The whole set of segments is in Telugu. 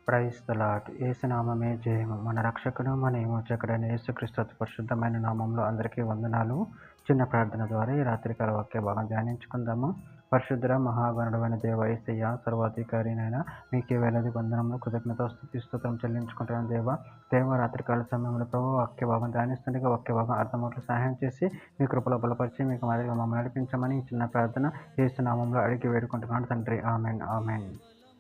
Praise the lord. యేసు నామమే జయము. మన రక్షకుడు, మన విమోచకుడైన యేసుక్రీస్తు అతి పరిశుద్ధమైన నామంలో అందరికీ వందనాలు. చిన్న ప్రార్థన ద్వారా ఈ రాత్రికాల వాక్య భాగం ధ్యానించుకుందాము. పరిశుద్ధ మహాగణుడైన దేవ యేసయ్య, సర్వాధికారినైనా మీకే వేలాది వందనములు, కృతజ్ఞత స్తుతి స్తోత్రం చెల్లించుకుంటున్నాను దేవ రాత్రికాల సమయంలో ప్రభు వాక్య భాగం ధ్యానిస్తుండగా వాక్య భాగం అర్థమవుట్లు సహాయం చేసి మీ కృపలో బలపరిచి మీకు మాదిరిగా మమ్మల్ని నడిపించమని ఈ చిన్న ప్రార్థన యేసు నామంలో అడిగి వేడుకుంటున్నాను తండ్రి. Amen amen.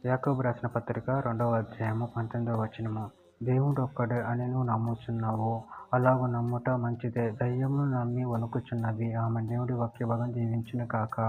యాకోబు రాసిన పత్రిక 2వ అధ్యాయము 19వ వచనము. దేవుడు ఒక్కడే అని నువ్వు నమ్ముచున్నావు, అలాగూ నమ్ముట మంచిదే. దయ్యములు నమ్మి వణుకుచున్నవి. ఆమె దేవుడి వాక్య భాగం దీవించును కాక.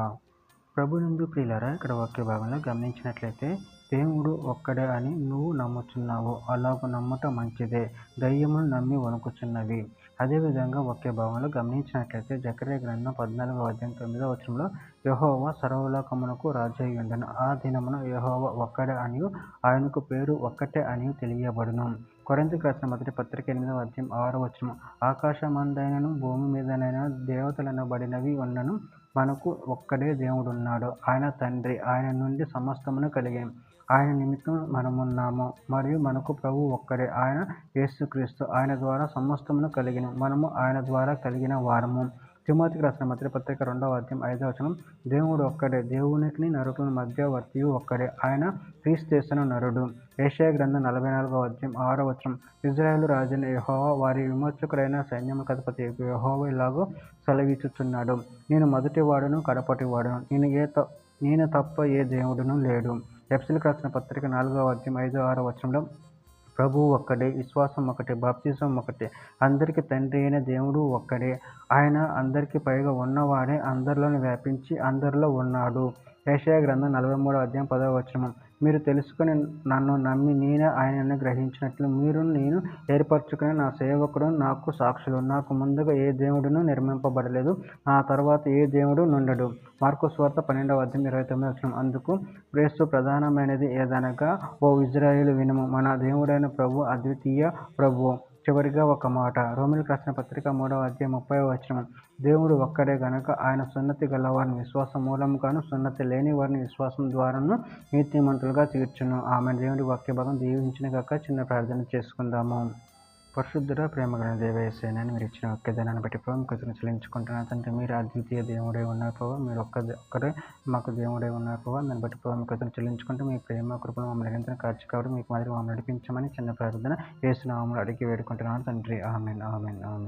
ప్రభునందు ప్రియులారా, ఇక్కడ వాక్య భాగంలో గమనించినట్లయితే దేవుడు ఒక్కడే అని నువ్వు నమ్ముచున్నావు, అలాగూ నమ్ముట మంచిదే. దయ్యములు నమ్మి వణుకుచున్నవి. అదేవిధంగా వాక్య భాగంలో గమనించినట్లయితే జకర్యా గ్రంథం 14వ అధ్యాయం 9వ వచనంలో యెహోవా సర్వలోకమునకు రాజయ్యుండెను. ఆ దినమున యెహోవా ఒక్కడే అనియు ఆయనకు పేరు ఒక్కటే అనియు తెలియబడును. కొరింథీయులకు రాసిన మొదటి పత్రిక 8వ అధ్యాయం 6వ వచనం. ఆకాశమందైనను భూమి మీదనైనా దేవతలనబడినవి ఉన్నను, మనకు ఒక్కడే దేవుడున్నాడు. ఆయన తండ్రి. ఆయన నుండి సమస్తమును కలిగెను. ఆయన నిమిత్తం మనమున్నాము. మరియు మనకు ప్రభు ఒక్కడే, ఆయన యేసుక్రీస్తు. ఆయన ద్వారా సమస్తమును కలిగెను. మనము ఆయన ద్వారా కలిగిన వారము. తిమోతికి రాసిన మొదటి పత్రిక 2వ అధ్యాయం 5వ వచనం. దేవుడు ఒక్కడే, దేవునికి నరుల మధ్యవర్తియు ఒక్కడే, ఆయన క్రీస్తు నరుడు. యెషయా గ్రంథం 44వ అధ్యాయం 6వ వచనం. ఇశ్రాయేలు రాజైన యెహోవా, వారి విమోచకుడైన సైన్యములకు అధిపతి యెహోవా ఇలాగూ సెలవిచ్చుచున్నాడు, నేను మొదటివాడును కడపటివాడును, నేను తప్ప ఏ దేవుడును లేడు. ఎఫెసీయులకు రాసిన పత్రిక 4వ అధ్యాయం 5-6 వచనంలో ప్రభువు ఒక్కడే, విశ్వాసం ఒకటే, బాప్తిజం ఒకటే, అందరికీ తండ్రి అయిన దేవుడు ఒక్కడే, ఆయన అందరికీ పైగా ఉన్నవాడే, అందరిలోని వ్యాపించి అందరిలో ఉన్నాడు. యెషయా గ్రంథం 43వ అధ్యాయం 10వ వచనం. మీరు తెలుసుకుని నన్ను నమ్మి నేనే ఆయనను గ్రహించినట్లు మీరు నేను ఏర్పరచుకుని నా సేవకుడు నాకు సాక్షులు. నాకు ముందుగా ఏ దేవుడును నిర్మింపబడలేదు, నా తర్వాత ఏ దేవుడు నుండడు. మార్కు సువార్త 12వ అధ్యాయం 29వ వచనం. అందుకు యేసు ప్రధానమైనది ఏదనగా, ఓ ఇశ్రాయేలు వినుము, మన దేవుడైన ప్రభు అద్వితీయ ప్రభువు. చివరిగా ఒక మాట, రోమీయులకు రాసిన పత్రిక 3వ అధ్యాయం 30వ వచనం. దేవుడు ఒక్కడే గనక ఆయన సున్నతి గలవారిని విశ్వాసం మూలముగాను, సున్నతి లేని వారిని విశ్వాసం ద్వారాను నీతిమంతులుగా తీర్చును. ఆమె దేవుడి వాక్య భాగం దీవించిన కాక. చిన్న ప్రార్థన చేసుకుందాము. పరిశుద్ధుడ, ప్రేమగల దేవ యేసయ్యా, మీరు ఇచ్చిన వాక్యదానాన్ని బట్టి ప్రభు కృతజ్ఞతలు చెల్లించుకుంటున్నాను తండ్రి. మీరు అద్వితీయ దేవుడే ఉన్నారు ప్రభు, మీరు ఒక్కరే మాకు దేవుడే ఉన్నారు ప్రభు. దాన్ని బట్టి ప్రభు కృతజ్ఞతలు చెల్లించుకుంటూ మీ ప్రేమ కృపను మమ్మల్ని నిరంతరం కాచి మీకు మాదిరి మమ్మల్ని నడిపించమని చిన్న ప్రార్థన యేసు నామములో అడిగి వేడుకుంటున్నాను తండ్రి. Amen amen amen.